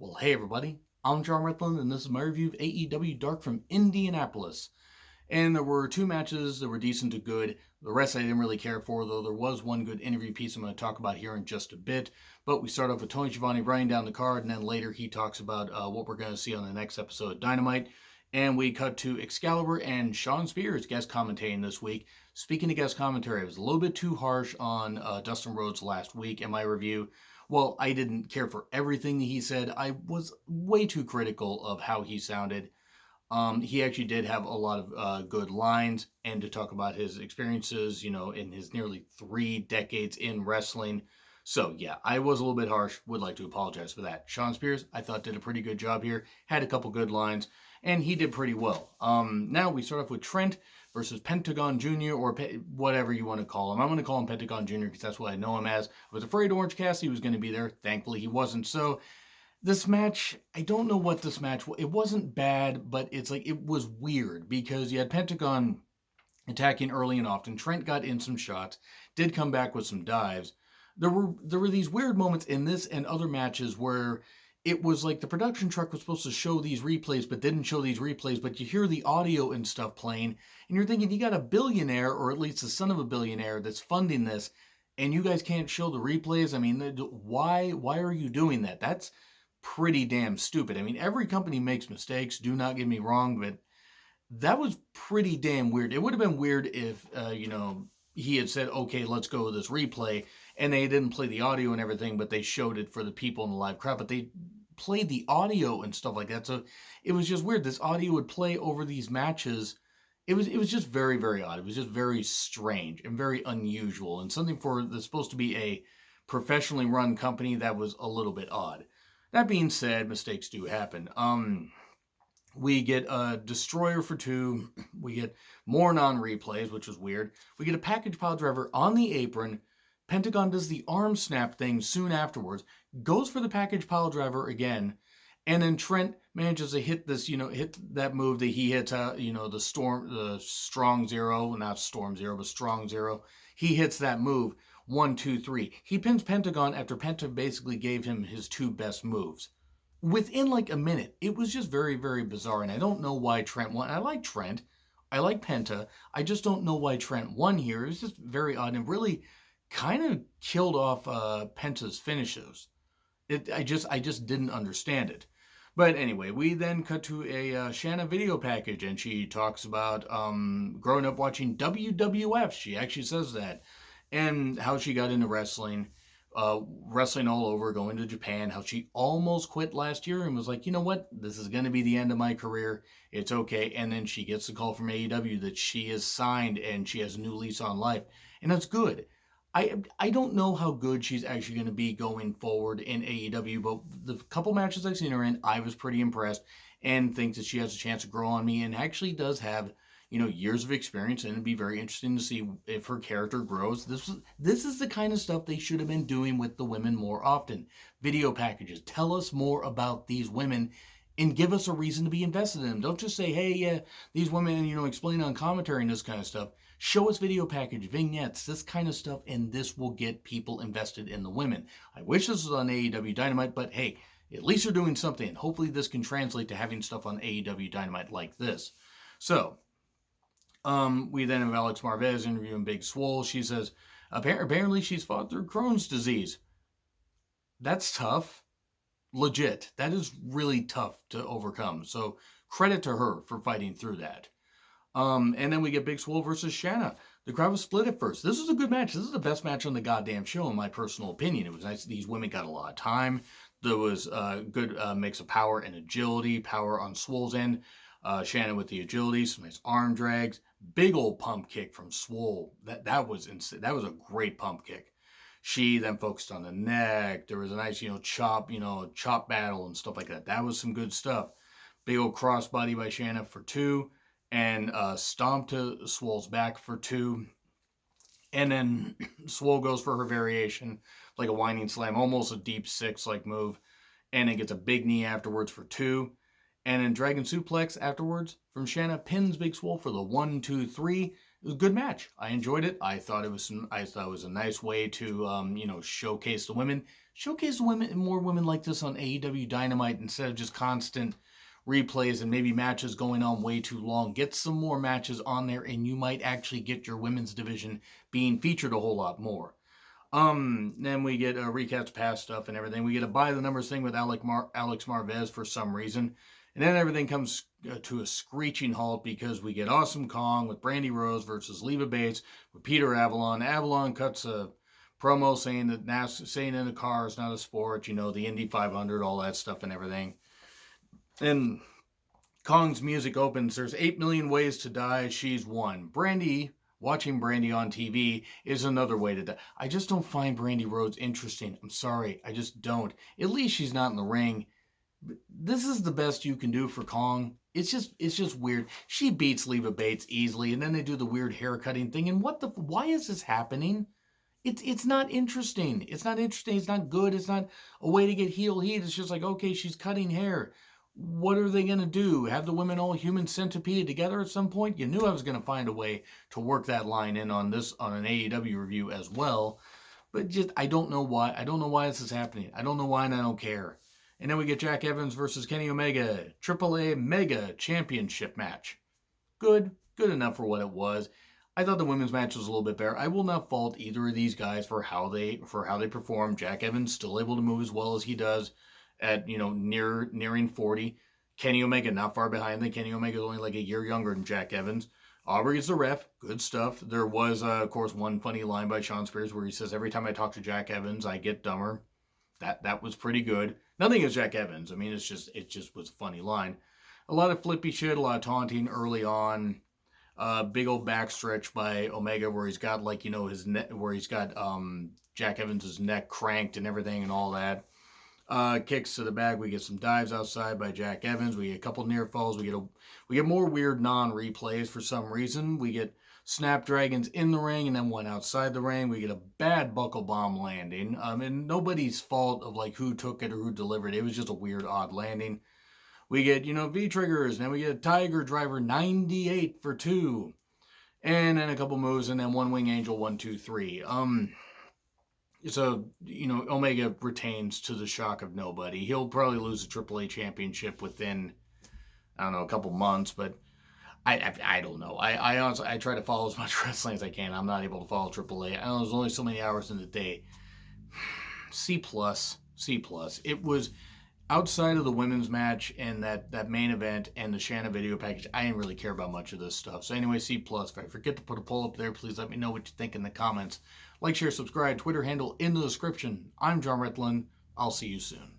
Well, hey everybody, I'm John Redland, and this is my review of AEW Dark from Indianapolis. And there were two matches that were decent to good. The rest I didn't really care for, though there was one good interview piece I'm going to talk about here in just a bit. But we start off with Tony Schiavone writing down the card, and then later he talks about what we're going to see on the next episode of Dynamite. And we cut to Excalibur and Shawn Spears guest commentating this week. Speaking of guest commentary, I was a little bit too harsh on Dustin Rhodes last week in my review. Well, I didn't care for everything that he said. I was way too critical of how he sounded. He actually did have a lot of good lines, and to talk about his experiences, in his nearly 3 decades in wrestling. So, yeah, I was a little bit harsh. Would like to apologize for that. Shawn Spears, I thought, did a pretty good job here. Had a couple good lines, and he did pretty well. Now we start off with Trent versus Pentagon Jr., or whatever you want to call him. I'm going to call him Pentagon Jr. because that's what I know him as. I was afraid Orange Cassidy was going to be there. Thankfully, he wasn't. So, this match, I don't know what this match was. It wasn't bad, but it's like it was weird because you had Pentagon attacking early and often. Trent got in some shots, did come back with some dives. There were these weird moments in this and other matches where it was like the production truck was supposed to show these replays but didn't show these replays, but you hear the audio and stuff playing and you're thinking you got a billionaire, or at least the son of a billionaire, that's funding this, and you guys can't show the replays. I mean, why are you doing that? That's pretty damn stupid. I mean, every company makes mistakes, do not get me wrong, but that was pretty damn weird. It would have been weird if, he had said, okay, let's go with this replay, and they didn't play the audio and everything, but they showed it for the people in the live crowd, but they played the audio and stuff like that. So it was just weird. This audio would play over these matches. It was just very, very odd. It was just very strange and very unusual, and something for that's supposed to be a professionally run company that was a little bit odd. That being said, mistakes do happen. We get a destroyer for 2. We get more non-replays, which was weird. We get a package pile driver on the apron. Pentagon does the arm snap thing soon afterwards, goes for the package pile driver again, and then Trent manages to hit that move that he hits, the strong zero, not storm zero, but strong zero. He hits that move. 1, 2, 3. He pins Pentagon after Penta basically gave him his 2 best moves within like a minute. It was just very, very bizarre, and I don't know why Trent won. I like Trent. I like Penta. I just don't know why Trent won here. It was just very odd and really kind of killed off Penta's finishes. I just didn't understand it. But anyway, we then cut to a Shanna video package, and she talks about growing up watching WWF. She actually says that. And how she got into wrestling, wrestling all over, going to Japan, how she almost quit last year and was like, you know what, this is going to be the end of my career. It's okay. And then she gets the call from AEW that she is signed and she has a new lease on life. And that's good. I don't know how good she's actually going to be going forward in AEW, but the couple matches I've seen her in, I was pretty impressed and think that she has a chance to grow on me and actually does have years of experience, and it'd be very interesting to see if her character grows. This is the kind of stuff they should have been doing with the women more often. Video packages. Tell us more about these women and give us a reason to be invested in them. Don't just say, hey, yeah, these women, explain on commentary and this kind of stuff. Show us video package, vignettes, this kind of stuff, and this will get people invested in the women. I wish this was on AEW Dynamite, but hey, at least they're doing something. Hopefully this can translate to having stuff on AEW Dynamite like this. So, we then have Alex Marvez interviewing Big Swole. She says, apparently she's fought through Crohn's disease. That's tough. Legit. That is really tough to overcome. So credit to her for fighting through that. And then we get Big Swole versus Shanna. The crowd was split at first. This was a good match. This is the best match on the goddamn show, in my personal opinion. It was nice. These women got a lot of time. There was a good mix of power and agility. Power on Swole's end. Shannon with the agility, some nice arm drags, big old pump kick from Swole. That was insane. That was a great pump kick. She then focused on the neck. There was a nice, chop battle and stuff like that. That was some good stuff. Big old crossbody by Shannon for 2, and stomp to Swole's back for 2. And then Swole goes for her variation, like a winding slam, almost a deep 6 like move, and then gets a big knee afterwards for 2. And then Dragon Suplex afterwards from Shanna pins Big Swole for the 1, 2, 3. It was a good match. I enjoyed it. I thought it was a nice way to, showcase the women. Showcase more women like this on AEW Dynamite instead of just constant replays and maybe matches going on way too long. Get some more matches on there, and you might actually get your women's division being featured a whole lot more. Then we get recaps past stuff and everything. We get a by the numbers thing with Alex Marvez for some reason. And then everything comes to a screeching halt because we get Awesome Kong with Brandy Rose versus Leva Bates with Peter Avalon. Avalon cuts a promo saying that saying in the car is not a sport, the Indy 500, all that stuff and everything. And Kong's music opens. There's 8 million ways to die. She's one. Watching Brandy on TV is another way to die. I just don't find Brandy Rhodes interesting. I'm sorry. I just don't. At least she's not in the ring. This is the best you can do for Kong. It's just weird. She beats Leva Bates easily, and then they do the weird haircutting thing. And why is this happening? It's not interesting. It's not interesting. It's not good. It's not a way to get heel heat. It's just like, okay, she's cutting hair. What are they going to do? Have the women all human centipede together at some point? You knew I was going to find a way to work that line in on an AEW review as well. But just, I don't know why. I don't know why this is happening. I don't know why, and I don't care. And then we get Jack Evans versus Kenny Omega. AAA Mega Championship match. Good enough for what it was. I thought the women's match was a little bit better. I will not fault either of these guys for how they perform. Jack Evans still able to move as well as he does at nearing 40. Kenny Omega not far behind them. Kenny Omega is only like a year younger than Jack Evans. Aubrey is the ref. Good stuff. There was of course one funny line by Shawn Spears where he says, every time I talk to Jack Evans I get dumber. That was pretty good. Nothing is Jack Evans. I mean, it just was a funny line. A lot of flippy shit, a lot of taunting early on. Big old backstretch by Omega where he's got his neck, where he's got Jack Evans's neck cranked and everything and all that. Kicks to the back. We get some dives outside by Jack Evans. We get a couple near falls. We get more weird non-replays for some reason. We get snapdragons in the ring and then one outside the ring. We get a bad buckle bomb landing. And nobody's fault of who took it or who delivered it. It was just a weird, odd landing. We get, V-triggers, and then we get a Tiger Driver 98 for 2. And then a couple moves, and then one Wing Angel 1, 2, 3. So, Omega retains to the shock of nobody. He'll probably lose the AAA championship within, I don't know, a couple months, but I don't know. I honestly, I try to follow as much wrestling as I can. I'm not able to follow AAA. I know there's only so many hours in the day. C+. It was... Outside of the women's match and that main event and the Shanna video package, I didn't really care about much of this stuff. So anyway, C+. If I forget to put a poll up there, please let me know what you think in the comments. Like, share, subscribe, Twitter handle in the description. I'm John Ritlin. I'll see you soon.